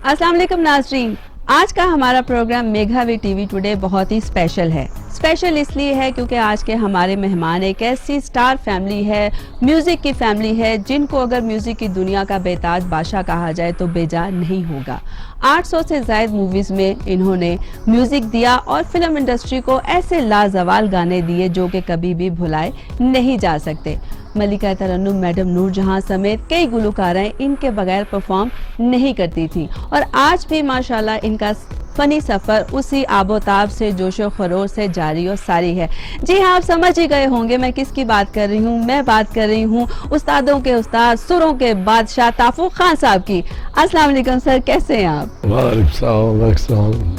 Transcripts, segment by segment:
अस्सलाम वालेकुम नाज़रीन, आज का हमारा प्रोग्राम मेघावी टीवी टुडे बहुत ही स्पेशल है। स्पेशल इसलिए है क्योंकि आज के हमारे मेहमान एक ऐसी स्टार फैमिली है, म्यूज़िक की फैमिली है, जिनको अगर म्यूज़िक की दुनिया का बेताज बादशाह कहा जाए तो बेजा नहीं होगा। 800 से ज़ायद मूवीज़ में इन्होंने म्यूज़िक दिया और फिल्म इंडस्ट्री को ऐसे लाजवाल गाने दिए जो कि कभी भी भुलाए नहीं जा सकते। मलिका तरन्नुम मैडम नूरजहां समेत कई गुलकारें इनके बगैर परफॉर्म नहीं करती थी और आज भी माशाल्लाह इनका फनी सफ़र उसी आबोताब से जोशो खरोश से जारी और सारी है। जी हाँ, आप समझ ही गए होंगे मैं किसकी बात कर रही हूँ। मैं बात कर रही हूँ उस्तादों के उस्ताद, सुरों के बादशाह ताफो खान साहब की। अस्सलाम वालेकुम सर, कैसे हैं आप?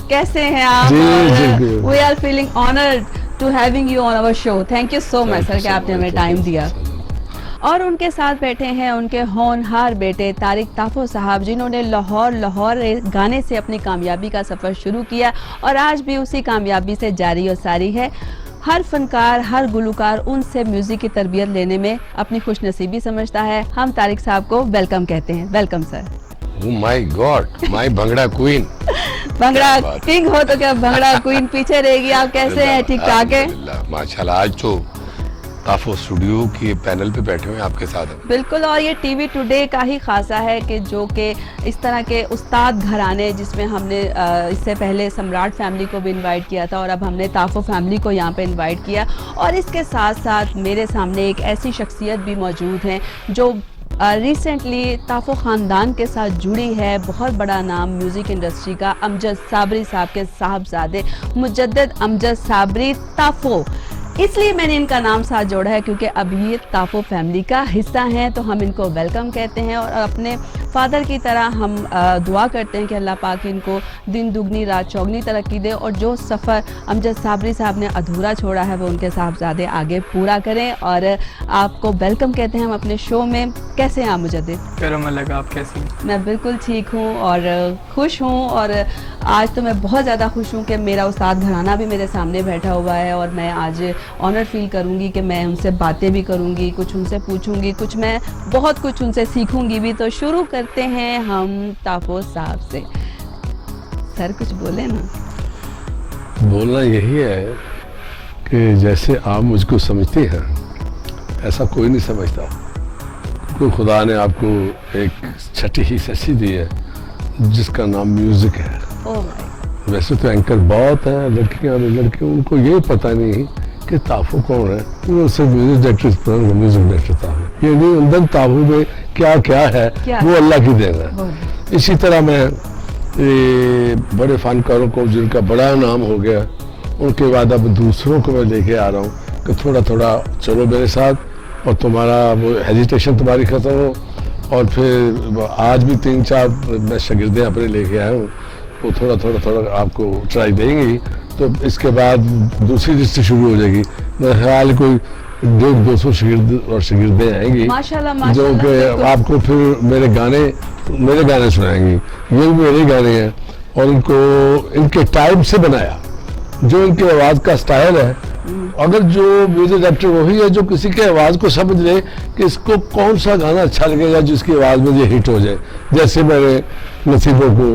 कैसे हैं आप? We are feeling honoured to having you on our show. Thank you so much sir कि आपने हमें टाइम दिया। और उनके साथ बैठे हैं उनके होनहार बेटे तारिक ताफो साहब, जिन्होंने लाहौर गाने से अपनी कामयाबी का सफ़र शुरू किया और आज भी उसी कामयाबी से जारी और सारी है। हर फनकार, हर गुलकार उनसे म्यूज़िक की तरबियत लेने में अपनी खुशनसीबी समझता है। हम तारिक साहब को वेलकम कहते हैं। Welcome sir. My God, my bhangra queen. Bhangra king हो तो क्या भंगड़ा क्वीन पीछे रहेगी। आप कैसे हैं? ठीक ठाक है माशाल्लाह। आज तो ताफो स्टूडियो के पैनल पे बैठे हुए हैं आपके साथ। बिल्कुल, और ये टीवी टुडे का ही खासा है कि जो कि इस तरह के उस्ताद घराने, जिसमें हमने इससे पहले सम्राट फैमिली को भी इनवाइट किया था और अब हमने ताफो फैमिली को यहाँ पे इनवाइट किया, और इसके साथ साथ मेरे सामने एक ऐसी शख्सियत भी मौजूद हैं जो रिसेंटली ताफो ख़ानदान के साथ जुड़ी है। बहुत बड़ा नाम म्यूज़िक इंडस्ट्री का, अमजद साबरी साहब के साहबजादे मुजद्दद अमजद साबरी ताफो। इसलिए मैंने इनका नाम साथ जोड़ा है क्योंकि अब ये ताफो फैमिली का हिस्सा हैं, तो हम इनको वेलकम कहते हैं और अपने फादर की तरह हम दुआ करते हैं कि अल्लाह पाक इनको दिन दुगनी रात चौगनी तरक्की दे और जो सफ़र अमजद साबरी साहब ने अधूरा छोड़ा है वो उनके साहबजादे आगे पूरा करें। और आपको वेलकम कहते हैं हम अपने शो में। कैसे हैं आप मुजद्दिद? करम लगा, आप कैसी हैं? मैं बिल्कुल ठीक हूँ और खुश हूँ, और आज तो मैं बहुत ज़्यादा खुश हूँ कि मेरा उस्ताद घराना भी मेरे सामने बैठा हुआ है और मैं आज ऑनर फील करूँगी कि मैं उनसे बातें भी करूँगी, कुछ उनसे पूछूँगी, कुछ मैं बहुत कुछ उनसे सीखूँगी भी। तो शुरू करते हैं हम ताफो साहब से। सर कुछ बोले ना। बोलना यही है कि जैसे आप मुझको समझती हैं ऐसा कोई नहीं समझता, क्योंकि खुदा ने आपको एक छठी ही सच्ची दी है जिसका नाम म्यूज़िक है। वैसे तो एंकर बहुत हैं, लड़कियां और लड़के, उनको ये पता नहीं कि ताफो कौन है। वो सिर्फ म्यूजिक डायरेक्टर, म्यूजिक डायरेक्टर ताफो, ये नहीं अंदर ताफो में क्या क्या है वो अल्लाह की देन है। इसी तरह मैं बड़े फनकारों को जिनका बड़ा नाम हो गया, उनके बाद अब दूसरों को मैं लेके आ रहा हूँ कि थोड़ा थोड़ा चलो मेरे साथ और तुम्हारा वो हेजिटेशन तुम्हारी ख़त्म हो। और फिर आज भी 3-4 मैं शागिर्दें अपने लेके आया हूँ, वो थोड़ा थोड़ा आपको ट्राई देंगी, तो इसके बाद दूसरी लिस्ट शुरू हो जाएगी। मेरा ख्याल कोई 150-200 शागिर्द और शागिर्दें आएंगी जो कि आपको फिर मेरे गाने सुनाएंगी। ये भी मेरे गाने हैं और इनको इनके टाइम से बनाया, जो इनकी आवाज़ का स्टाइल है। अगर जो म्यूजिक डायरेक्टर वही है जो किसी के आवाज़ को समझ ले कि इसको कौन सा गाना अच्छा लगेगा जिसकी आवाज़ में ये हिट हो जाए। जैसे मैंने नसीबों को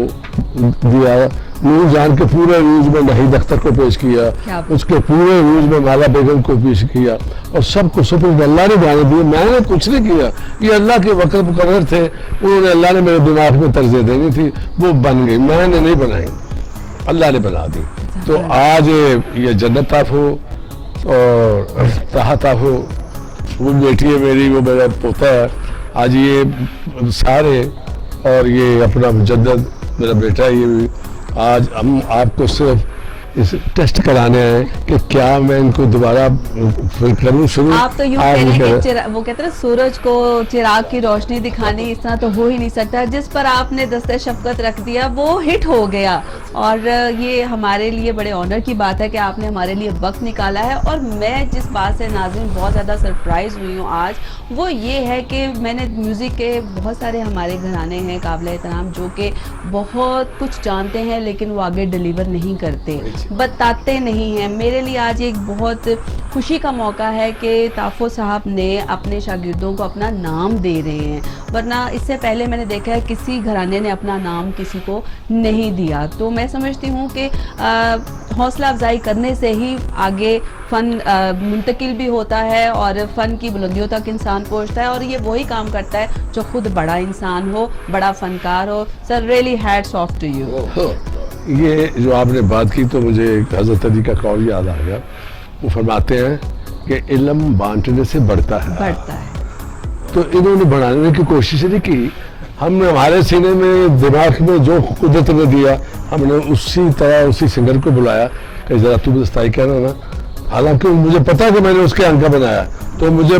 दिया, नूरजहां के पूरे रूज में नहीद अख्तर को पेश किया, उसके पूरे रूज में माला बेगम को पेश किया और सबको सुपर अल्लाह ने गाने दिए। मैंने कुछ नहीं किया, ये अल्लाह के वक्त मुकर्रर थे, उन्होंने अल्लाह ने मेरे दिमाग में तर्जें देनी थी, वो बन गई, मैंने नहीं बनाई, अल्लाह ने बना दी। तो आज ये जन्नत ताफो और ताहा ताफो, वो बेटी है मेरी, वो मेरा पोता है। आज ये सारे और ये अपना मुजद्दद मेरा बेटा है, ये भी आज हम आपको सिर्फ इस टेस्ट कराने हैं कि क्या मैं इनको दोबारा फिर करूँ शुरू। आप तो यूँ कह रहे हैं कि वो कहते हैं सूरज को चिराग की रोशनी दिखानी, इस तरह तो हो ही नहीं सकता। जिस पर आपने दस्ते शफकत रख दिया वो हिट हो गया, और ये हमारे लिए बड़े ऑनर की बात है कि आपने हमारे लिए वक्त निकाला है। और मैं जिस बात से नाज़रीन बहुत ज़्यादा सरप्राइज़ हुई हूँ आज, वो ये है कि मैंने म्यूज़िक के बहुत सारे हमारे घराने हैं काबिल एहतराम जो कि बहुत कुछ जानते हैं लेकिन वो आगे डिलीवर नहीं करते। बताते नहीं हैं। मेरे लिए आज एक बहुत खुशी का मौका है कि ताफो साहब ने अपने शागिर्दों को अपना नाम दे रहे हैं, वरना इससे पहले मैंने देखा है किसी घराने ने अपना नाम किसी को नहीं दिया। तो मैं समझती हूँ कि हौसला अफजाई करने से ही आगे फ़न मुंतकिल भी होता है और फ़न की बुलंदियों तक इंसान पहुँचता है, और ये वही काम करता है जो खुद बड़ा इंसान हो, बड़ा फ़नकार हो। Sir really hats off to you. ये जो आपने बात की तो मुझे एक हज़रत अली का कौल याद आ गया। वो फरमाते हैं कि इल्म बांटने से बढ़ता है। तो इन्होंने बढ़ाने की कोशिश नहीं की। हमने हमारे सीने में दिमाग में जो कुदरत ने दिया, हमने उसी तरह उसी सिंगर को बुलाया कि ज़रा तू दस्ताई कहना ना। हालांकि मुझे पता है कि मैंने उसके अंक बनाया, तो मुझे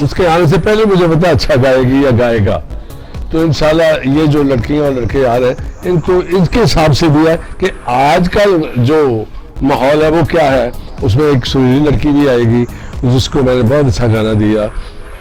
उसके आने से पहले मुझे पता अच्छा गाएगी या गाएगा। तो इंशाल्लाह ये जो लड़कियां और लड़के आ रहे हैं, इनको इसके हिसाब से भी है कि आज का जो माहौल है वो क्या है। उसमें एक सुरीली लड़की भी आएगी जिसको मैंने बहुत अच्छा गाना दिया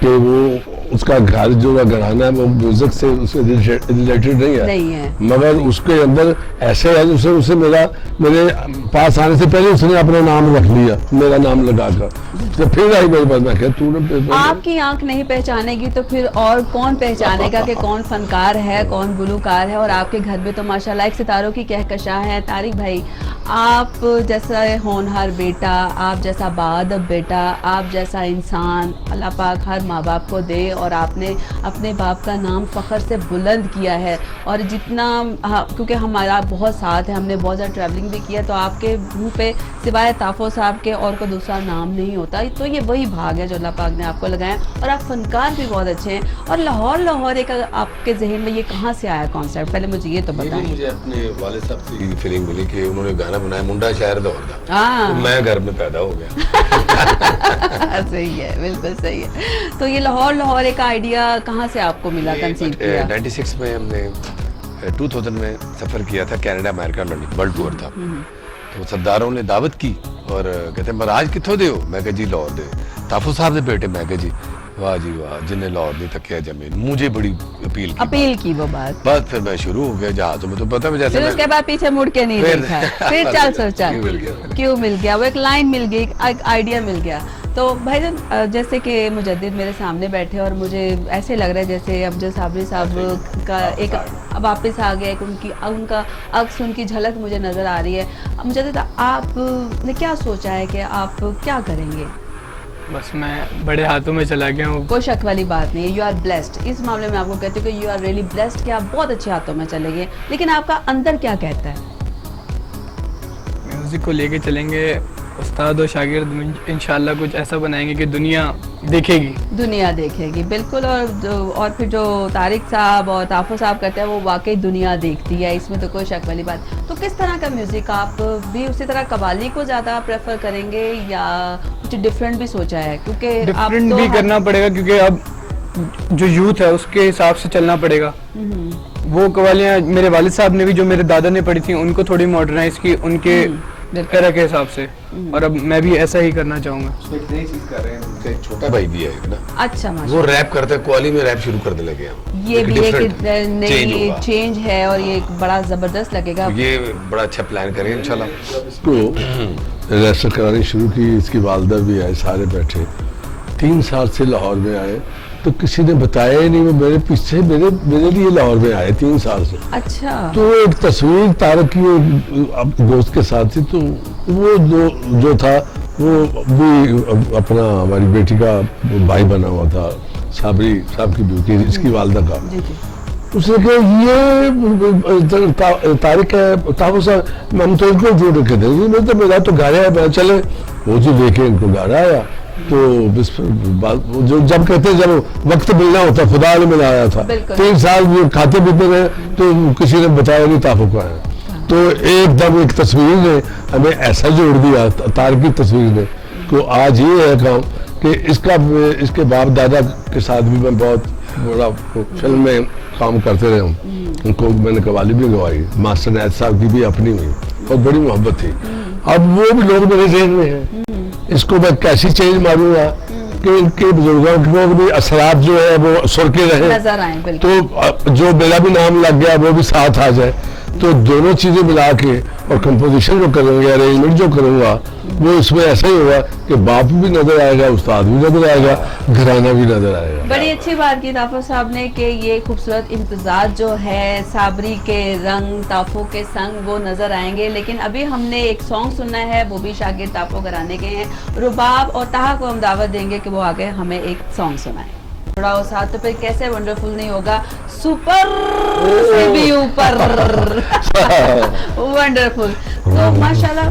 कि वो उसका घर जो घराना है वो म्यूजिक से उससे रिलेटेड नहीं है, मगर उसके अंदर ऐसे है उसे मेरे पास आने से पहले उसने अपना नाम रख लिया, मेरा नाम लगाकर। तो फिर आई मेरे पास, मैं कहा तूने आपकी आंख नहीं पहचानेगी तो फिर और कौन पहचानेगा कि कौन फनकार है, कौन गुलूकार है। और आपके घर में तो माशाल्लाह एक सितारों की कहकशां है। तारिक भाई, आप जैसा होनहार बेटा, आप जैसा बाअदब बेटा, आप जैसा इंसान अल्लाह पाक हर माँ बाप को दे, और आपने अपने बाप का नाम फ़ख्र से बुलंद किया है। और जितना क्योंकि हमारा बहुत साथ है, हमने बहुत ज़्यादा ट्रैवलिंग भी किया, तो आपके मुँह पे सिवाय ताफो साहब के और कोई दूसरा नाम नहीं होता। तो ये वही भाग है जो अल्लाह पाक ने आपको लगाया, और आप फनकार भी बहुत अच्छे हैं। और लाहौर एक आपके जहन में ये कहाँ से आया कॉन्सेप्ट, पहले मुझे ये तो बताएं। मुझे अपने वाले साहब से ये फीलिंग मिली कि उन्होंने गाना बनाया मुंडा शायर लाहौर का, तो मैं घर में पैदा हो गया। सही है, बिल्कुल सही है। तो ये लाहौर एक आइडिया कहाँ से आपको मिला, कंसीव किया? 96 में हमने 2000 में सफ़र किया था, Canada, America, London, world tour था। तो सरदारों ने दावत की और कहते हैं महाराज कितों दे हो? मैं कहा जी लाहौर दे। ताफो साहब ने बेटे, मैं कहा जी वाह जी वाह, जिन्हें लाहौर नहीं थकिया जमीन। मुझे बड़ी अपील की वो बात। बस फिर मैं शुरू हो गया जहाज़ों में, तो पता है जैसे उसके बाद पीछे मुड़ के नहीं देखा। फिर चल क्यों मिल गया, वो एक लाइन मिल गई, एक आइडिया मिल गया। तो भाईजान, जैसे कि मुजद्दिद मेरे सामने बैठे और मुझे ऐसे लग रहा है जैसे अफजल साबरी साहब का एक वापस आ गया, उनका अक्स, उनकी झलक मुझे नज़र आ रही है। मुजद्दिद, आपने क्या सोचा है कि आप क्या करेंगे? बस मैं बड़े हाथों में चला गया हूँ। कोई शक वाली बात नहीं है, यू आर ब्लेस्ड। इस मामले में आपको कहती हूँ कि यू आर रियली ब्लेस्ड कि आप बहुत अच्छे हाथों में चले गए। लेकिन आपका अंदर क्या कहता है? म्यूज़िक को लेके चलेंगे, उस्ताद और शागिर्द इंशाल्लाह कुछ ऐसा बनाएंगे कि दुनिया देखेगी। बिल्कुल। और फिर जो तारिक साहब और ताफो साहब करते हैं वो वाकई दुनिया देखती है, इसमें तो कोई शक वाली बात। तो किस तरह का म्यूज़िक, आप भी उसी तरह कवाली को ज़्यादा प्रेफर करेंगे या कुछ डिफरेंट भी सोचा है? क्योंकि डिफरेंट भी करना पड़ेगा, क्योंकि अब जो यूथ है उसके हिसाब से चलना पड़ेगा। वो कवालियाँ मेरे वालिद साहब ने भी, जो मेरे दादा ने पढ़ी थी, उनको थोड़ी मॉडर्नाइज की उनके तरह के हिसाब से, और अब मैं भी ऐसा ही करना चाहूंगा। एक नई चीज कर रहे हैं, उनका एक छोटा भाई भी है ना। अच्छा, वो रैप करते हैं, क्वाली में रैप शुरू करने लगे हम। ये भी एक नई चेंज है और ये एक बड़ा जबरदस्त लगेगा। ये बड़ा अच्छा प्लान करेंगे इंशाल्लाह। इसको रिहर्सल करानी शुरू की, इसकी वालदा भी आए, सारे बैठे। 3 साल से लाहौर में आए तो किसी ने बताया ही नहीं। वो मेरे पीछे मेरे लिए लाहौर में आए 3 साल से। अच्छा। तो एक तस्वीर तारक की दोस्त के साथ थी, तो वो जो था वो भी अपना हमारी बेटी का भाई बना हुआ था, साबरी साहब की बेटी, इसकी वालदा का। उसने कहा ये तारिक है, ताफो साहब, हम तो इनको जोड़ रखे थे। मैं तो मेरा तो गाया है, चले वो जो देखे इनको गाना आया। तो जो जब कहते हैं जब वक्त मिलना होता, खुदा ने मिलाया था। 3 साल खाते पीते रहे तो किसी ने बताया नहीं ताफो का है। तो एकदम एक तस्वीर ने हमें ऐसा जोड़ दिया, तार की तस्वीर ने, तो आज ये है काम कि इसके बाप दादा के साथ भी मैं बहुत बड़ा फिल्म में काम करते रहे हूँ। उनको मैंने कवाली भी गवाई, मास्टर नायद साहब की भी अपनी हुई, बहुत बड़ी मोहब्बत थी। अब वो भी लोग मेरे जहन में हैं। इसको मैं कैसी चेंज मारूंगा कि इनके बुजुर्गों को भी असरात जो है वो सुर के रहे, तो जो मेरा भी नाम लग गया वो भी साथ आ जाए। तो दोनों चीजें मिला के और कंपोजिशन जो करूँगा, अरेंजमेंट जो करूँगा, वो इसमें ऐसा ही होगा कि बाप भी नजर आएगा, उस्ताद भी नजर आएगा, घराना भी नजर आएगा। बड़ी अच्छी बात की ताफुस साहब ने कि ये खूबसूरत इम्तिजाज जो है साबरी के रंग ताफो के संग वो नजर आएंगे। लेकिन अभी हमने एक सॉन्ग सुनना है, वो भी शागिर ताफो घराने के हैं। रुबाब और ताहा को हम दावत देंगे कि वो आगे हमें एक सॉन्ग सुनाए। थोड़ा वो साथ तो फिर कैसे वंडरफुल नहीं होगा, सुपर से भी ऊपर वंडरफुल। तो माशाल्लाह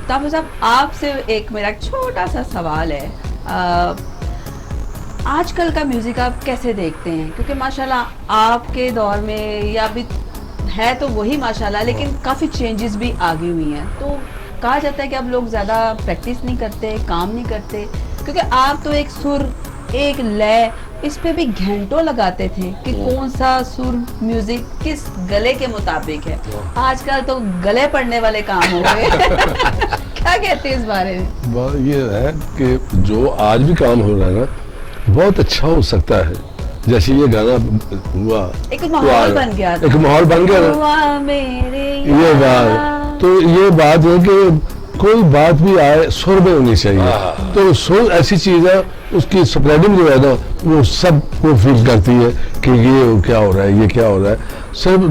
ताफो साहब, आपसे एक मेरा छोटा सा सवाल है, आजकल का म्यूजिक आप कैसे देखते हैं? क्योंकि माशाल्लाह आपके दौर में या अभी है तो वही माशाल्लाह, लेकिन काफ़ी चेंजेस भी आ गई हुई हैं। तो कहा जाता है कि अब लोग ज़्यादा प्रैक्टिस नहीं करते, काम नहीं करते, क्योंकि आप तो एक सुर, एक लय, इस पे भी घंटों लगाते थे कि कौन सा सुर म्यूजिक किस गले के मुताबिक है। आजकल तो गले पड़ने वाले काम हो गए। क्या कहते हैं इस बारे में? बात ये है कि जो आज भी काम हो रहा है ना, बहुत अच्छा हो सकता है। जैसे ये गाना हुआ, एक माहौल बन गया था। एक माहौल बन गया ना, मेरे ये बात, तो ये बात है कि कोई बात भी आए सुर में होनी चाहिए। तो सुर ऐसी चीज है, उसकी स्प्रेडिंग जो है ना, वो सब को फील करती है कि ये क्या हो रहा है, ये क्या हो रहा है। सिर्फ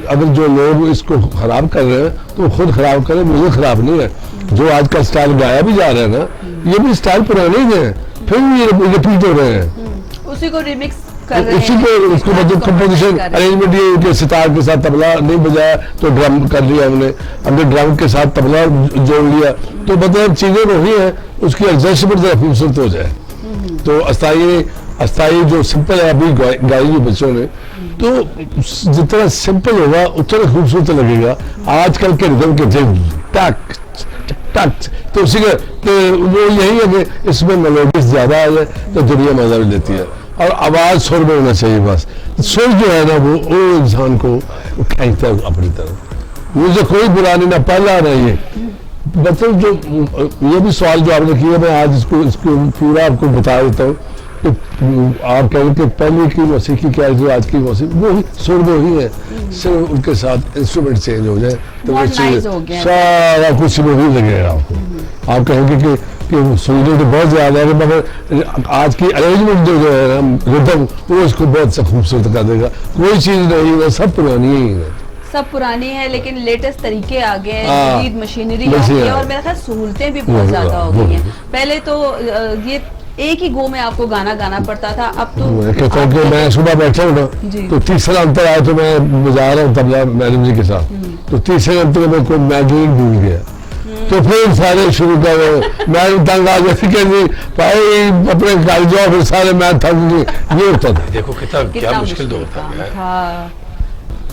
अगर जो लोग इसको खराब कर रहे हैं तो वो खुद खराब करें, मुझे खराब नहीं है। जो आज का स्टाइल गाया भी जा रहा है ना, ये भी स्टाइल पुराने ही है, फिर भी ये रिपीट हो रहे हैं, उसी को रिमिक्स कर रहे उसी हैं। को उसको मतलब कंपोजिशन अरेंजमेंट ये कि सितार के साथ तबला नहीं बजाया तो ड्रम कर लिया हमने ड्रम के साथ तबला जोड़ लिया, तो मतलब चीजें वही है, उसकी एडजस्टमेंट जरा खूबसूरत हो जाए। तो अस्थाई जो सिंपल है अभी गाई हुई बच्चों ने, तो जितना सिंपल होगा उतना खूबसूरत लगेगा। आजकल के रिदम के टक टक, तो उसी का तो वो यही है कि इसमें मेलोडियस ज्यादा आ जाए तो दुनिया मजा भी लेती है, और आवाज सुर में होना चाहिए। बस सुर जो है ना, वो इंसान को खींचता है अपनी तरफ। मुझे कोई बुरा नहीं, ना पहला ना ये, मतलब जो ये भी सवाल जो आपने किया, मैं आज इसको पूरा आपको बता देता हूँ कि आप कहेंगे कि पहले की मौसीकी क्या है, जो आज की मौसीकी वो ही सुर वो ही है, सिर्फ उनके साथ इंस्ट्रूमेंट चेंज हो जाए तो वो चीज सारा कुछ वही लगेगा आपको। आप कहेंगे कि सुनने तो बहुत ज्यादा है, मगर आज की अरेंजमेंट जो है रिदम, वो इसको बहुत सा खूबसूरत कर देगा। कोई चीज नहीं है, सब पुरानी ही है, सब पुरानी है, लेकिन लेटेस्ट तरीके आ गए हैं, जदीद मशीनरी आ गई है, और मेरा ख्याल सहूलतें भी बहुत ज्यादा हो गई हैं। पहले तो ये एक ही गो में आपको गाना गाना पड़ता था, अब तो कहता हूँ कि मैं सुबह बैठा हूँ ना, तो तीसरा अंतर आया तो मैं बजा रहा हूँ तबला मैडम जी के साथ, तो तीसरे अंतर में कोई मैं भूल गया, तो फिर सारे शुरू कर मैं तंग आ जाती कि भाई अपने घर जाओ, फिर सारे मैं थक गई, ये होता था। देखो कितना क्या मुश्किल दौर था।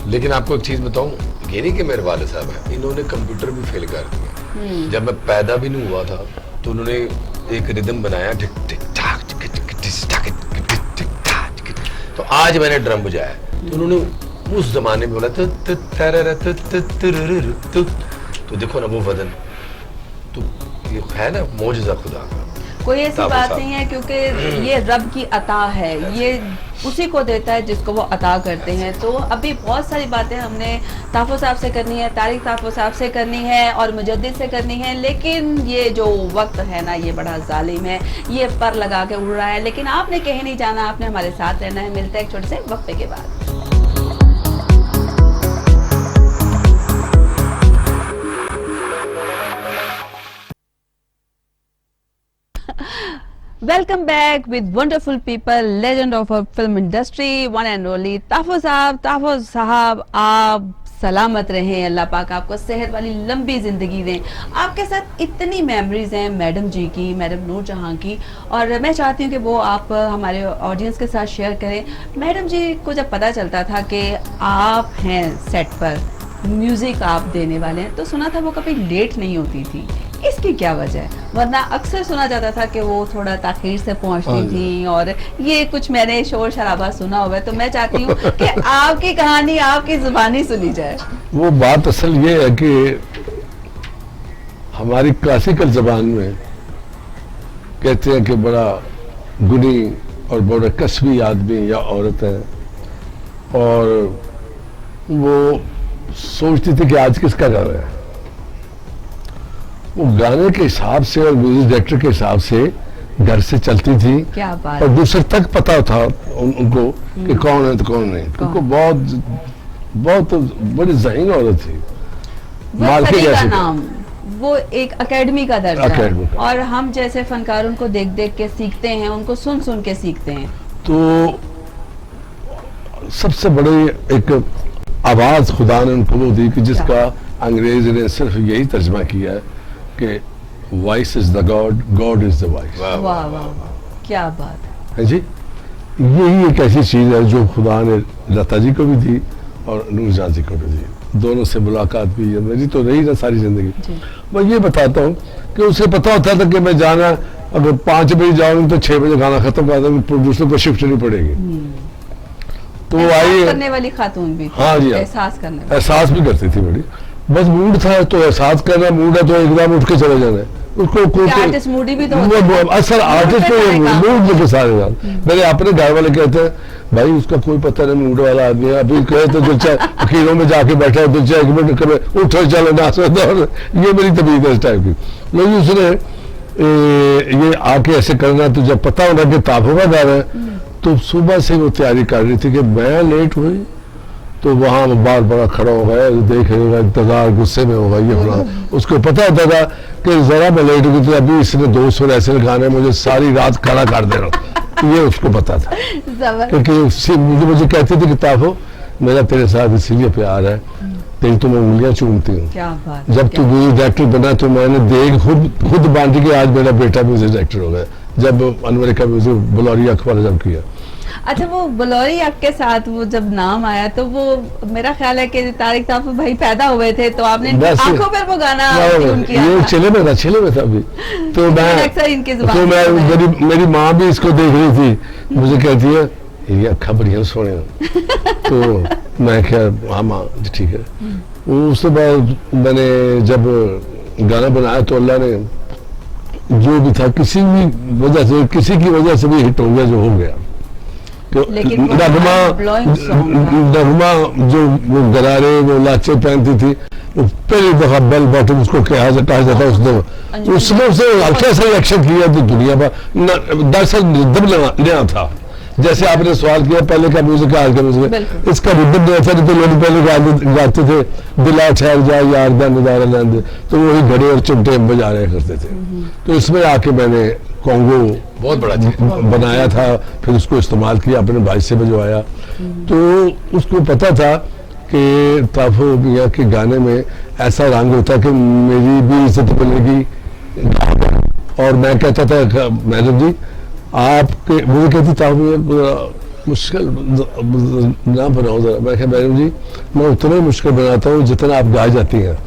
लेकिन आपको एक चीज बताऊं, ये नहीं कि मेरे वाले साहब हैं, इन्होंने कंप्यूटर भी फेल कर दिया। जब मैं पैदा भी नहीं हुआ था तो उन्होंने एक रिदम बनाया, टिक टिक टाक टिक टिक टिक टिक टिक टाक, तो आज मैंने ड्रम बजाया, तो उन्होंने उस जमाने में बोला तो देखो ना वो वजन, तो ये है ना मौजज़ा खुदा का। कोई ऐसी बात नहीं है, क्योंकि ये रब की अता है, ये उसी को देता है जिसको वो अता करते हैं। तो अभी बहुत सारी बातें हमने ताफो साहब से करनी है, तारिक ताफो साहब से करनी है और मुजद्दिद से करनी है, लेकिन ये जो वक्त है ना, ये बड़ा जालिम है, ये पर लगा के उड़ रहा है। लेकिन आपने कहीं नहीं जाना, आपने हमारे साथ रहना है। मिलते हैं एक छोटे से वक्फे के बाद। Welcome back with wonderful people, legend of our film industry, one and only ताफो साहब। ताफो साहब, आप सलामत रहें, अल्लाह पाक आपको सेहत वाली लंबी ज़िंदगी दें। आपके साथ इतनी मेमोरीज़ हैं मैडम जी की, मैडम नूर जहां की, और मैं चाहती हूँ कि वो आप हमारे ऑडियंस के साथ शेयर करें। मैडम जी को जब पता चलता था कि आप हैं सेट पर, म्यूज़िक आप देने वाले हैं, तो सुना था वो कभी लेट नहीं होती थी, इसकी क्या वजह है? वरना अक्सर सुना जाता था कि वो थोड़ा ताखीर से पहुंचती थी, और ये कुछ मैंने शोर शराबा सुना हुआ है। तो मैं चाहती हूँ कि आपकी कहानी आपकी जुबानी सुनी जाए। वो बात असल ये है कि हमारी क्लासिकल जबान में कहते हैं कि बड़ा गुनी और बड़ा कसबी आदमी या औरत है, और वो सोचती थी कि आज किसका गाना है। वो गाने के हिसाब से और म्यूजिक डायरेक्टर के हिसाब से घर से चलती थी। क्या बात। प्रोड्यूसर तक पता था उनको कि कौन है तो कौन नहीं, उनको बहुत बड़ी ज़हीन औरत थी। वो मालकी सदी का जैसी। नाम, वो एक एकेडमी का दर्जा एकेडमी है का। और हम जैसे फनकार उनको देख देख के सीखते हैं, उनको सुन सुन के सीखते हैं। तो सबसे बड़ी एक आवाज खुदा ने उनको वो दी कि जिसका अंग्रेज ने सिर्फ यही तर्जमा किया है कि voice is the God, God is the voice. वाह वाह वाह वाह वाह, क्या बात है जी। यही एक ऐसी चीज है जो खुदा ने लता जी को भी दी और नूरजहां जी को भी दी। दोनों से मुलाकात भी है, मेरी तो रही ना सारी जिंदगी। जी। मैं ये बताता हूँ कि उसे पता होता था कि मैं जाना अगर 5 बजे जाऊंगी तो 6 बजे गाना खत्म कर दूंगी, प्रोड्यूसर को शिफ्ट नहीं पड़ेगी। तो वो एहसास आई करने वाली खातून भी थी। हाँ जी, हाँ। एहसास करने वाली। एहसास भी करती थी बड़ी। बस मूड था तो एहसास करना, मूड है तो एकदम उठ के चले जाना है। उसको कोई आर्टिस्ट मूडी भी तो होते हैं। असल आर्टिस्ट पे करेगा। मूड लेके सारे जान। मेरे अपने घर वाले कहते हैं भाई उसका कोई पता नहीं मूड वाला आदमी है, अभी कहे तो दिल चाहे अखीरों में जाके बैठा है, दिल चाहे 1 मिनट करे उठो चलो नाचो दौड़। ये मेरी तबीयत है इस टाइप की। लेकिन उसने ये आके ऐसे करना, तो जब पता होना कि ताफो का गाना है तो सुबह से वो तैयारी कर रही थी कि मैं लेट हुई तो वहाँ बार बड़ा खड़ा हो गया, देखेगा इंतजार, गुस्से में होगा ये होना। उसको पता होता था कि जरा मैं लेट हुई तो अभी इसने 2 सुर ऐसे लगाने, मुझे सारी रात खड़ा कर देना। ये उसको पता था क्योंकि मुझे कहती थी कि ताफो मेरा तेरे साथ इसीलिए प्यार है, तेरी तो मैं उंगलियां चूमती हूँ। क्या बात। जब तू म्यूजिक डायरेक्टर बना तो मैंने देख खुद बांटी कि आज मेरा बेटा म्यूजिक डायरेक्टर हो गया, जब अनवर का म्यूजिक बुलौरी अखबार जब किया। अच्छा, वो बलौरी अक के साथ वो जब नाम आया तो वो मेरा ख्याल है कि तारिक ताफो भाई पैदा हुए थे तो आपने इनकी बस आंखों पर वो गाना ट्यून किया ये था। चले में था अभी तो अक्सर इनकी जुबान तो पे है। मेरी माँ भी इसको देख रही थी, मुझे कहती है ये अखा बढ़िया सोने। तो मैं क्या हाँ माँ ठीक है। उसके बाद मैंने जब गाना बनाया तो अल्लाह ने जो भी था किसी की वजह से भी हिट हो गया जो हो गया। तो नगमा जो वो गरारे वो लाचे पहनती थी, वो पहली दफा बेल बॉटम उसको कहा जाता उसने उसे हल्का सा रिएक्शन किया तो दुनिया पर दरअसल रिदम नया था। जैसे आपने सवाल किया पहले का म्यूजिक आज का म्यूजिक, इसका रिदम नया था। तो लोग पहले गाते थे दिला ठहर जा यार दा नजारा लेंदे, तो वही घड़े और चिमटे बजा रहे करते थे। तो इसमें आके मैंने कॉन्गो बहुत बड़ा बनाया था, फिर उसको इस्तेमाल किया, अपने भाई से भिजवाया। तो उसको पता था कि ताफो मियां के गाने में ऐसा रंग होता कि मेरी भी इज्जत बनेगी। और मैं कहता था मैडम जी आपके, मुझे कहती ताफो मियां मुश्किल ना बनाओ जरा। मैं कहा मैडम जी मैं उतना ही मुश्किल बनाता हूँ जितना आप गा जाती हैं,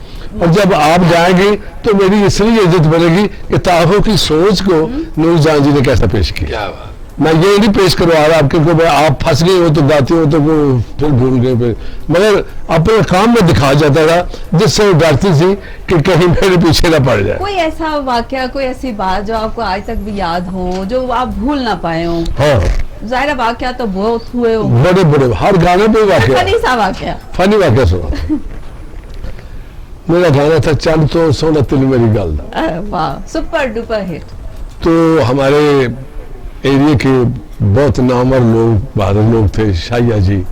और जब आप गाएंगे तो मेरी इसलिए इज्जत बनेगी कि ताफो की सोच को नूरजहां जी ने कैसा पेश किया। क्या बात। मैं ये नहीं पेश करवा रहा आपके को, आप फंस गए हो तो गाती हो तो वो फिर भूल गए फिर, मगर अपने काम में दिखा जाता था जिससे वो डरती थी कि कहीं मेरे पीछे ना पड़ जाए। कोई ऐसा वाकया, कोई ऐसी बात जो आपको आज तक भी याद हो, जो आप भूल ना पाए हो? हाँ जाहिर वाकया तो बहुत हुए हो, बड़े बड़े हर गाने पे वाकया, फनी सा वाकया। फनी वाकया सुना। मेरा गाना था चंद तो सोना तिल मेरी गल दा। वाह, सुपर डुपर हिट। तो हमारे एरिया के बहुत नामवर लोग, बहादुर लोग थे, शाहिया जी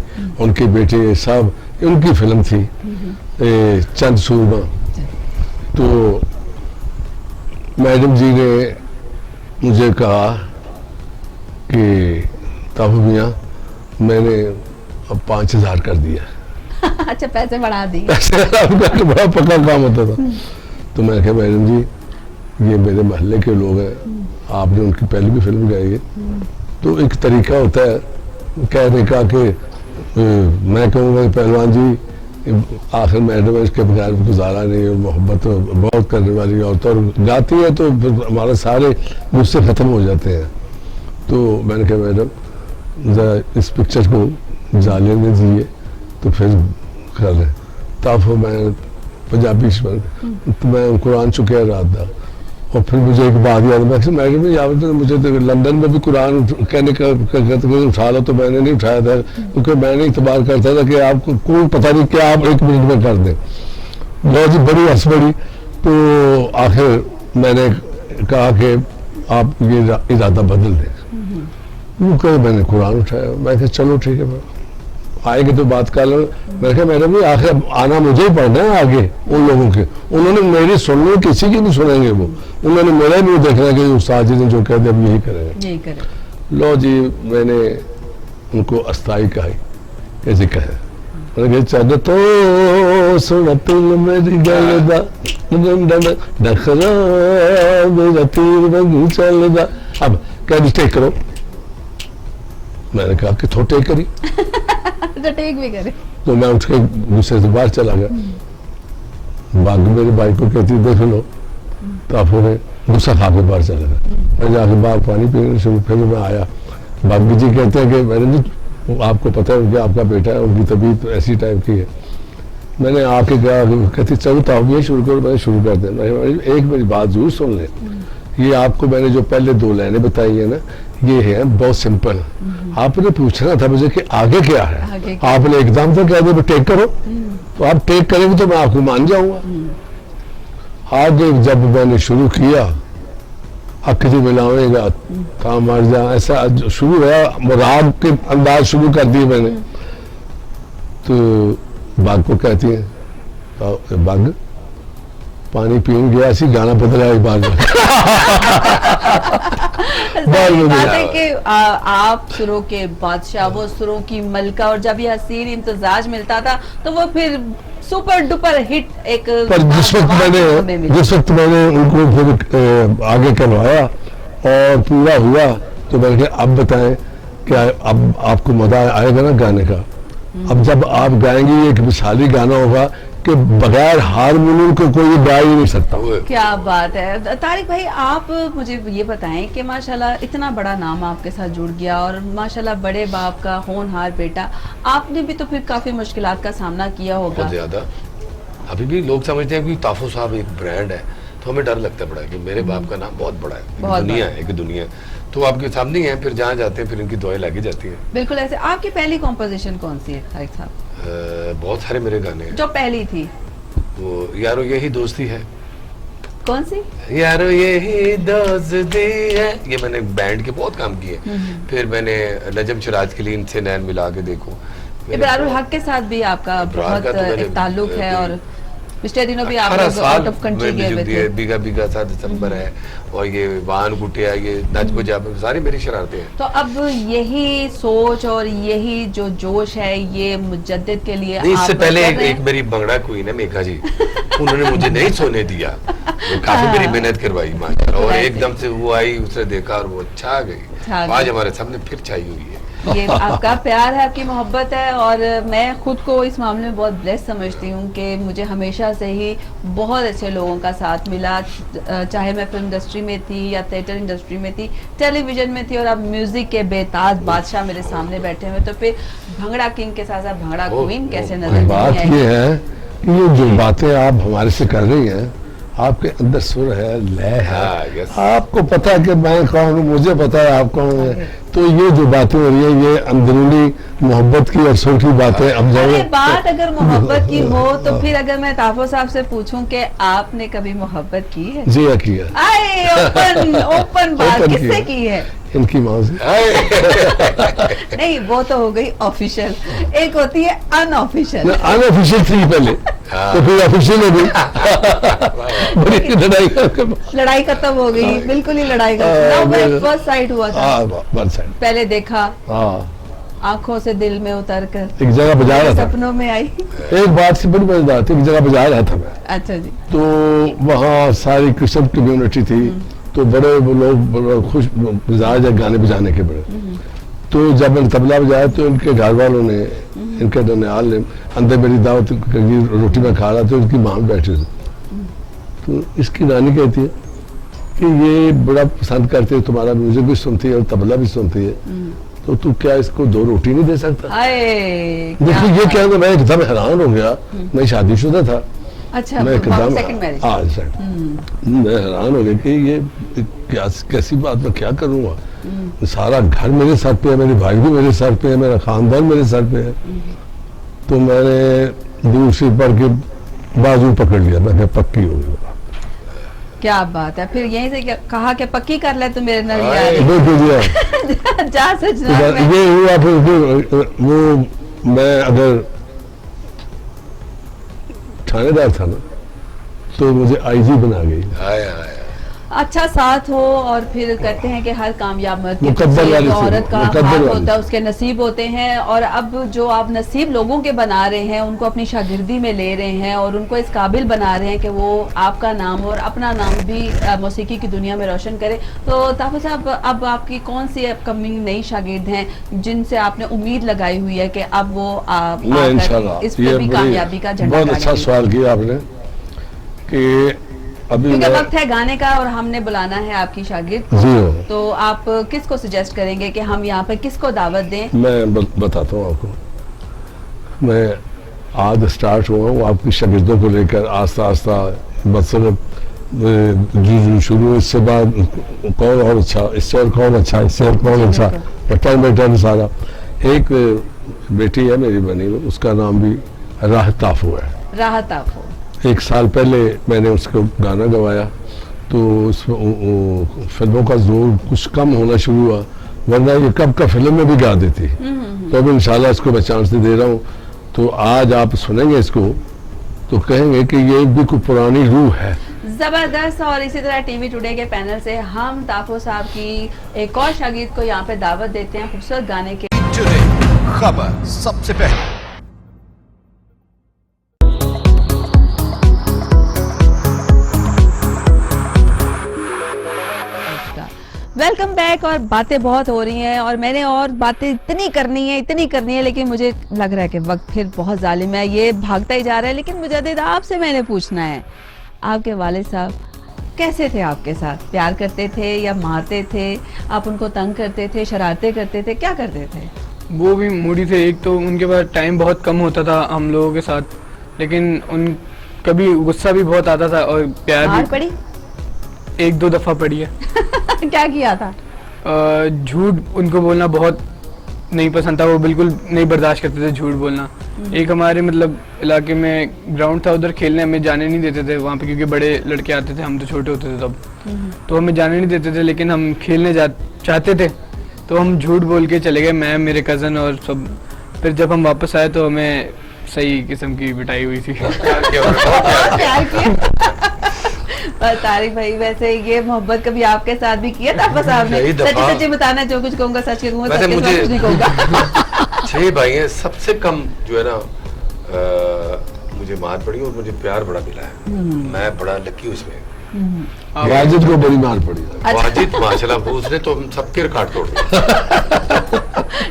उनके बेटे सब, उनकी फिल्म थी चंद सूरमा। तो मैडम जी ने मुझे कहा कि ताफो मियां मैंने अब 5000 कर दिया। अच्छा, पैसे बढ़ा दिए। ऐसे आपका बड़ा पक्का काम होता था। तो मैं कहा मैडम जी ये मेरे मोहल्ले के लोग हैं, आपने उनकी पहले भी फिल्म गाई है, तो एक तरीका होता है कहने का कि मैं कहूँगा पहलवान जी आखिर मैडम इसके बगैर गुजारा नहीं, मोहब्बत तो बहुत करने वाली औरत और गाती है तो फिर हमारे सारे गुस्से ख़त्म हो जाते हैं। तो मैंने कहा मैडम ज़रा इस पिक्चर को जाने में दीजिए तो फिर कर लें। ताफो मैं पंजाबी तो मैं कुरान चुके रात दा और फिर मुझे एक बात याद, मैडम यहाँ पे तो मुझे तो लंदन में भी कुरान कहने का उठा लो, तो मैंने नहीं उठाया था, क्योंकि मैंने इतबार करता था कि आपको कोई पता नहीं क्या आप 1 मिनट में कर दें। बहुत ही बड़ी हंस पड़ी। तो आखिर मैंने कहा कि आप ये इरादा बदल दें। वो कहे मैंने कुरान उठाया, मैं कहा चलो ठीक है, आएंगे तो बात कर लो। मैंने कहा मैडम जी आखिर आना मुझे ही पढ़ना है आगे उन लोगों के, उन्होंने मेरी सुननी, किसी की नहीं सुनेंगे वो, उन्होंने मेरा नहीं देखना कि उस्ताद जी ने जो कह दिया अब यही करेंगे। लो जी, मैंने उनको अस्थाई कहा, कैसे कहे, मैंने चल तो सुन तिल मेरी गल दा नखरा मेरा तीर मंगी चल दा, अब कह टेक करो। मैंने कहा कि थोड़ा टेक करी तो टेक भी करे। तो मैं उठ के गुस्से से बाहर चला गया। बाकी मेरी बाइक को कहती देख लो, तो आप ने गुस्सा खा के बाहर चला गया। मैं जाके बाहर पानी पीने शुरू, फिर मैं आया। बाबू जी कहते हैं कि मैंने जी आपको पता है कि आपका बेटा है, उनकी तबीयत ऐसी टाइप की है। मैंने आके कहा, कहती चलो तो आप ये शुरू करो। मैंने शुरू कर दिया। एक मेरी बात जरूर सुन लें, ये आपको मैंने जो पहले 2 लाइनें बताई है ना, ये है बहुत सिंपल। आपने पूछना था मुझे कि आगे क्या है, आपने एकदम से कह दिया टेक करो, तो आप टेक करेंगे तो मैं आपको मान जाऊंगा। आगे जब मैंने शुरू किया, हक जी मिलावेगा काम मर जा, ऐसा शुरू है, राग के अंदाज शुरू कर दिए मैंने। तो बाग को कहती है बाग पानी पीने गया सी, गाना बदला एक बार बात है कि आप सुरों के बादशाह, वो सुरों की मलका, और जब यह हसीन इम्तिजाज मिलता था तो वो फिर सुपर डुपर हिट एक। पर जिस वक्त मैंने उनको फिर आगे करवाया और पूरा हुआ, तो मैंने कहा अब बताएं क्या अब आपको मजा आएगा ना गाने का। अब जब आप गाएंगे ये एक मिसाली गाना होगा कि बगैर हारमोनियम को कोई गा ही नहीं सकता। क्या बात है तारिक भाई, आप मुझे ये बताएं कि माशाल्लाह इतना बड़ा नाम आपके साथ जुड़ गया, और माशाल्लाह बड़े बाप का होनहार बेटा, आपने भी तो फिर काफी मुश्किलात का सामना किया होगा। बहुत ज्यादा। अभी भी लोग समझते हैं कि ताफो साहब एक ब्रांड है, तो हमें डर लगता है बड़ा कि मेरे बाप का नाम बहुत बड़ा है, दुनिया है, एक दुनिया। तो आपके सामने ही है, फिर जहाँ जाते हैं फिर इनकी दुआएं लगी जाती हैं। बिल्कुल ऐसे। आपकी पहली कॉम्पोजिशन कौन सी है तारिक साहब? बहुत सारे मेरे गाने हैं। जो पहली थी वो यारो यही दोस्ती है। कौन सी? यारो यही दोस्ती है, ये मैंने बैंड के बहुत काम किए। फिर मैंने नजम सिराज के लिए इनसे नैन मिला के देखो। इब्रारुल हक के साथ भी आपका बहुत एक ताल्लुक है, और पिछले दिनों भी आप आउट ऑफ कंट्री गए हुए थे। बीघा बीघा सा दिसंबर है, और ये वाहन गुटिया, ये नच बजा, सारी मेरी शरारतें हैं। तो अब यही सोच और यही जो जोश है ये मुजद्दिद के लिए। इससे पहले एक मेरी भंगड़ा क्वीन है मेघा जी, उन्होंने मुझे नहीं सोने दिया, काफी मेरी मेहनत करवाई माशाल्लाह, और एकदम से वो आई, उसने देखा और वो छा गई। आज हमारे सामने फिर छाई हुई है। ये आपका प्यार है, आपकी मोहब्बत है, और मैं खुद को इस मामले में बहुत ब्लेस्ड समझती हूँ कि मुझे हमेशा से ही बहुत अच्छे लोगों का साथ मिला, चाहे मैं फिल्म इंडस्ट्री में थी या थिएटर इंडस्ट्री में थी, टेलीविजन में थी, और अब म्यूजिक के बेताज बादशाह मेरे सामने बैठे हुए, तो फिर भंगड़ा किंग के साथ साथ भंगड़ा क्वीन कैसे नजर नहीं बात ये है कि ये जो बातें आप हमारे से कर रही हैं, आपके अंदर सुर है, लय है, आपको पता है कि मैं कौन हूँ, मुझे पता है आप कौन है। तो ये जो बातें हो रही है ये अंदरूनी मोहब्बत की और सुर की बातें। अब जब बात अगर मोहब्बत की हो तो फिर अगर मैं ताफो साहब से पूछूं कि आपने कभी मोहब्बत की है? जी हाँ, की है। ओपन बात किससे की है? इनकी माँ से। नहीं, वो तो हो गई ऑफिशियल, एक होती है अनऑफिशियल। अनऑफिशियल थी पहले, तो फिर ऑफिशियल हो गई। लड़ाई खत्म हो गई, बिल्कुल ही लड़ाई खत्म। फर्स्ट साइट हुआ था, पहले देखा, आंखों से दिल में उतर कर एक जगह बजा रहा था, सपनों में आई। एक बात से बड़ी मजेदार थी, एक जगह बजा रहा था मैं। अच्छा जी। तो वहाँ सारी क्रिश्चियन कम्युनिटी थी, तो बड़े लोग खुश मिजाज है गाने बजाने के बड़े। तो जब मैंने तबला बजाया तो इनके घर वालों ने, इनके ननिहाल ने अंदर मेरी दावत की रोटी में खा रहा था, उनकी माँ बैठी थी। तो इसकी नानी कहती है कि ये बड़ा पसंद करते है, तुम्हारा म्यूजिक भी सुनती है और तबला भी सुनती है, तो तू क्या इसको 2 रोटी नहीं दे सकता? देखिए ये क्या, मैं एकदम हैरान हो गया, मैं शादीशुदा था, अच्छा, मैं एकदम second marriage। हाँ सेकंड। मैं हैरान हो गया कि ये क्या कैसी बात, मैं क्या करूँगा, सारा घर मेरे सर पे है, मेरे भाई भी मेरे सर पे है, मेरा खानदान मेरे सर पे है। तो मैंने दूसरी पर के बाजू पकड़ लिया, मैं क्या पक्की हो गई। क्या बात है, फिर यहीं से कहा कि पक्की कर ले तो मेरे नल जा सच ये हुआ। फिर वो मैं अगर थानेदार था ना तो मुझे आईजी बना गई। अच्छा साथ हो, और फिर कहते हैं कि हर कामयाब मर्द के मुकद्दर पीछे वाली एक से, औरत का मुकद्दर हाथ वाली होता है, से। उसके नसीब होते हैं। और अब जो आप नसीब लोगों के बना रहे हैं, उनको अपनी शागिर्दी में ले रहे हैं और उनको इस काबिल बना रहे हैं कि वो आपका नाम और अपना नाम भी मौसीकी की दुनिया में रोशन करे। तो ताफो साहब, अब आपकी कौन सी अपकमिंग नई शागिर्द हैं जिनसे आपने उम्मीद लगाई हुई है कि अब वो मैं इंशाल्लाह, इस पे भी कामयाबी का झंडा बहुत अच्छा गाड़ेंगे? सवाल किया आपने कि अभी क्योंकि मैं वक्त है गाने का और हमने बुलाना है आपकी शागिर्द। जी हाँ, तो आप किसको सजेस्ट करेंगे कि हम यहाँ पे किसको दावत दें? मैं बताता हूँ आपको। मैं आज स्टार्ट हुआ हूँ आपकी शागिर्दों को लेकर, आस्ता आस्ता मतलब शुरू, इससे बाद कौन और अच्छा, इससे और कौन अच्छा, इससे और कौन अच्छा, टर्न बाई टर्न सारा। एक बेटी है मेरी बनी हुई, उसका नाम भी राह ताफू है। राहत आपको 1 साल पहले मैंने उसको गाना गवाया तो फिल्मों का जोर कुछ कम होना शुरू हुआ, वरना ये कब का फिल्म में भी गा देती। तो अब इंशाल्लाह इसको मैं चांस दे रहा हूँ। तो आज आप सुनेंगे इसको तो कहेंगे कि ये भी कोई पुरानी रूह है। जबरदस्त। और इसी तरह टीवी टुडे के पैनल से हम ताफो साहब की एक और शागिर्द को यहाँ पे दावत देते हैं खूबसूरत गाने के। टुडे खबर सबसे पहले। Welcome back. और बातें बहुत हो रही हैं और मैंने और बातें इतनी करनी है, लेकिन मुझे लग रहा है कि वक्त फिर बहुत जालिम है, ये भागता ही जा रहा है। लेकिन मुजद्दिद आपसे मैंने पूछना है, आपके वालिद साहब कैसे थे आपके साथ? प्यार करते थे या मारते थे? आप उनको तंग करते थे, शरारतें करते थे, क्या करते थे? वो भी मूडी थे। एक तो उनके पास टाइम बहुत कम होता था हम लोगों के साथ, लेकिन उन कभी गुस्सा भी बहुत आता था और प्यार मार भी पड़ी? 1-2 दफ़ा पड़ी है। क्या किया था? झूठ उनको बोलना बहुत नहीं पसंद था, वो बिल्कुल नहीं बर्दाश्त करते थे झूठ बोलना। एक हमारे मतलब इलाके में ग्राउंड था, उधर खेलने हमें जाने नहीं देते थे वहाँ पे, क्योंकि बड़े लड़के आते थे, हम तो छोटे होते थे तब, तो हमें जाने नहीं देते थे। लेकिन हम खेलने चाहते थे तो हम झूठ बोल के चले गए, मैं, मेरे कज़न और सब। फिर जब हम वापस आए तो हमें सही किस्म की पिटाई हुई थी। प्यार किया। पर तारिक भाई, वैसे ये मोहब्बत कभी आपके साथ भी किया था साहब ने? सच्ची बताना, जो कुछ कहूँगा सच कहूँगा, सच के साथ कुछ नहीं कहूँगा। 6 भाई हैं, सबसे कम जो है ना मुझे मार पड़ी और मुझे प्यार बड़ा मिला है। मैं बड़ा लकी उसमें। वाजिद को बड़ी मार पड़ी। वाजिद माशाल्लाह उसने तो हम सबके रिकॉर्ड तोड़ दिए।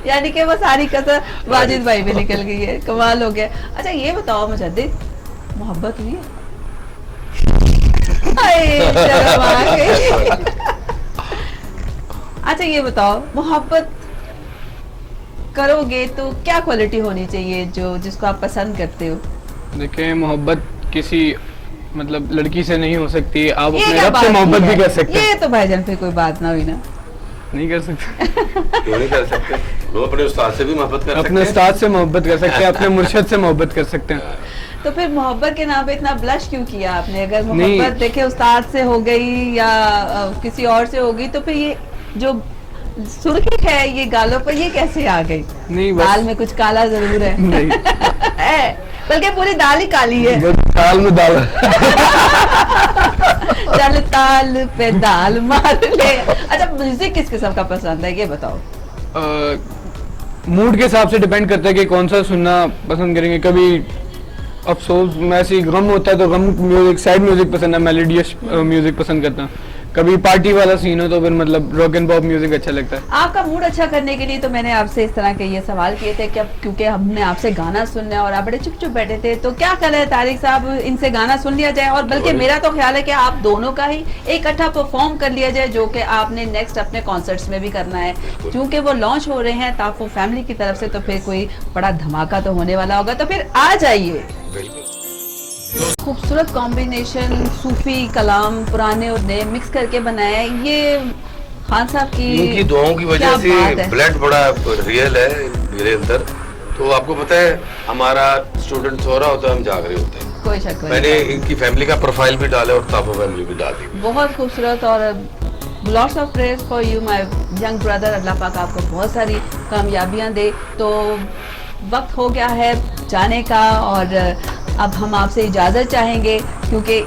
यानी कि वो सारी कसर वाजिद भाई में निकल गई है, कमाल हो गया। अच्छा ये बताओ मुजद्दिद, मोहब्बत हुई है? शर्म आ गई। अच्छा ये बताओ, मोहब्बत करोगे तो क्या क्वालिटी होनी चाहिए जो जिसको आप पसंद करते हो? देखिए, मोहब्बत किसी मतलब लड़की से नहीं हो सकती, आप ये अपने क्या रब से बात मोहब्बत की भी है? कर सकते हैं। ये तो भाईजान फिर कोई बात ना हुई ना। नहीं कर सकते। क्यों नहीं कर सकते? लोग अपने उस्ताद से भी मोहब्बत कर सकते अपने हैं। उस्ताद से मोहब्बत कर सकते हैं, अपने मुर्शद से मोहब्बत कर सकते हैं। तो फिर मोहब्बत के नाम पे इतना ब्लश क्यों किया आपने? अगर नहीं। मोहब्बत देखे उस्ताद से हो गई या किसी और से हो गई, तो फिर ये जो सुर्खी है ये गालों पर, ये कैसे आ गई? नहीं, बस दाल में कुछ काला जरूर है। नहीं, है, बल्कि पूरी दाल ही काली है। दाल में दाल। चल ताल पे दाल मार ले। अच्छा म्यूजिक किस किस्म का पसंद है ये बताओ? मूड के हिसाब से डिपेंड करता है कि कौन सा सुनना पसंद करेंगे। कभी अफसोस में ऐसी गम होता है तो गम म्यूजिक, सैड म्यूजिक पसंद है, मेलोडियस म्यूजिक पसंद करता हूँ। कभी पार्टी वाला सीन हो तो फिर मतलब रॉक एंड पॉप म्यूजिक अच्छा लगता है। आपका मूड अच्छा करने के लिए तो मैंने आपसे इस तरह के ये सवाल किए थे कि अब क्योंकि हमने आपसे गाना सुनना है और आप बड़े चुप चुप बैठे थे, तो क्या करें तारिक साहब, इनसे गाना सुन लिया जाए? और बल्कि मेरा तो ख्याल है कि आप दोनों का ही इकट्ठा परफॉर्म कर लिया जाए, जो कि आपने नेक्स्ट अपने कॉन्सर्ट्स में भी करना है, क्योंकि वो लॉन्च हो रहे हैं ताफो फैमिली की तरफ से, तो फिर कोई बड़ा धमाका तो होने वाला होगा। तो फिर आ जाइए। खूबसूरत कॉम्बिनेशन, सूफी कलाम पुराने और नए मिक्स करके बनाया है ये खान साहब की इनकी दुआओं की वजह क्या बात से है। ब्लड बड़ा रियल है मेरे अंदर। तो आपको पता है हमारा स्टूडेंट सो रहा होता है, हम जाग रहे होते हैं। कोई शक नहीं। मैंने इनकी फैमिली का प्रोफाइल भी डाला और ताफो फैमिली भी डाल दी। बहुत खूबसूरत और lots of prayers for you my young brother. अल्लाह पाक आपको बहुत सारी कामयाबियां दे। तो वक्त हो गया है जाने का और अब हम आपसे इजाज़त चाहेंगे क्योंकि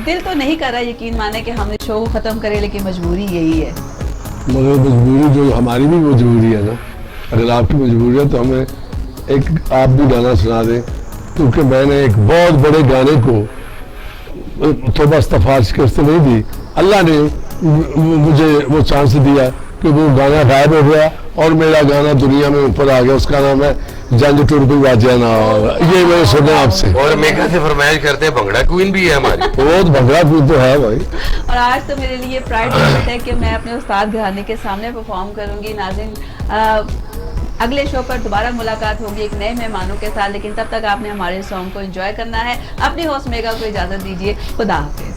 दिल तो नहीं कर रहा यकीन माने कि हम इस शो को ख़त्म करें, लेकिन मजबूरी यही है। मगर मजबूरी जो हमारी भी मजबूरी है ना, अगर आपकी मजबूरी है तो हमें एक आप भी गाना सुना दें, क्योंकि मैंने एक बहुत बड़े गाने को तो बस तफार शिकस्त नहीं दी, अल्लाह ने मुझे वो चांस दिया कि वो गाना गायब हो गया और मेरा गाना दुनिया में ऊपर आ गया। उसका नाम है जंग टुरबी वाजिया ना। ये मैंने सुना आपसे। और मेघा से फरमाइश करते हैं, भंगड़ा क्वीन भी है हमारी। बहुत भंगड़ा फूल तो है भाई। और आज तो मेरे लिए प्राइड मोमेंट है कि मैं अपने उस्ताद घराने के सामने परफॉर्म करूंगी। नाज़रीन अगले शो पर दोबारा मुलाकात होगी एक नए मेहमानों के साथ, लेकिन तब तक आपने हमारे सॉन्ग को एंजॉय करना है। अपनी होस्ट मेगा को इजाज़त दीजिए। खुदा हाफिज़।